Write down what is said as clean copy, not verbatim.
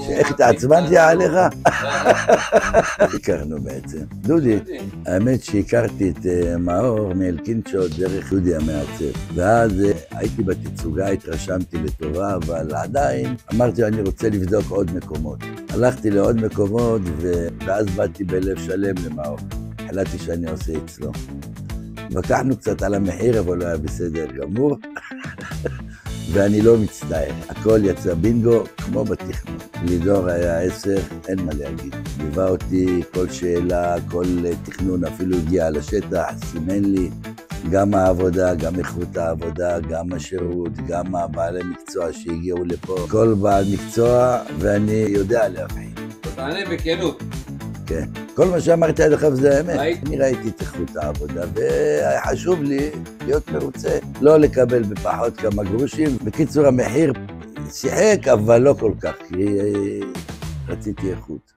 שאיך התעצבנתי עליך? הכרנו בעצם. דודי, האמת שהכרתי את מאור מאלקינצ'ו דרך דודי המעצב. ואז הייתי בתצוגה, התרשמתי לטובה, אבל עדיין אמרתי אני רוצה לבדוק עוד מקומות. הלכתי לעוד מקומות ואז באתי בלב שלם למאור. החלטתי שאני עושה אצלו. התווכחנו קצת על המחיר, אבל לא היה בסדר גמור. ואני לא מצטער, הכל יצא בינגו כמו בתכנון. לידור היה 10, אין מה להגיד. ליווה אותי כל שאלה, כל תכנון, אפילו הגיע לשטח, סימן לי גם העבודה, גם איכות העבודה, גם השירות, גם הבעלי מקצוע שהגיעו לפה. כל בעל מקצוע ואני יודע להבחין. תענה בכנות. כן. כל מה שאמרתי עד עכשיו זה האמת. אני ראיתי את איכות העבודה, והיה חשוב לי להיות מרוצה. לא לקבל בפחות כמה גרושים. בקיצור, המחיר שיחק, אבל לא כל כך, כי רציתי איכות.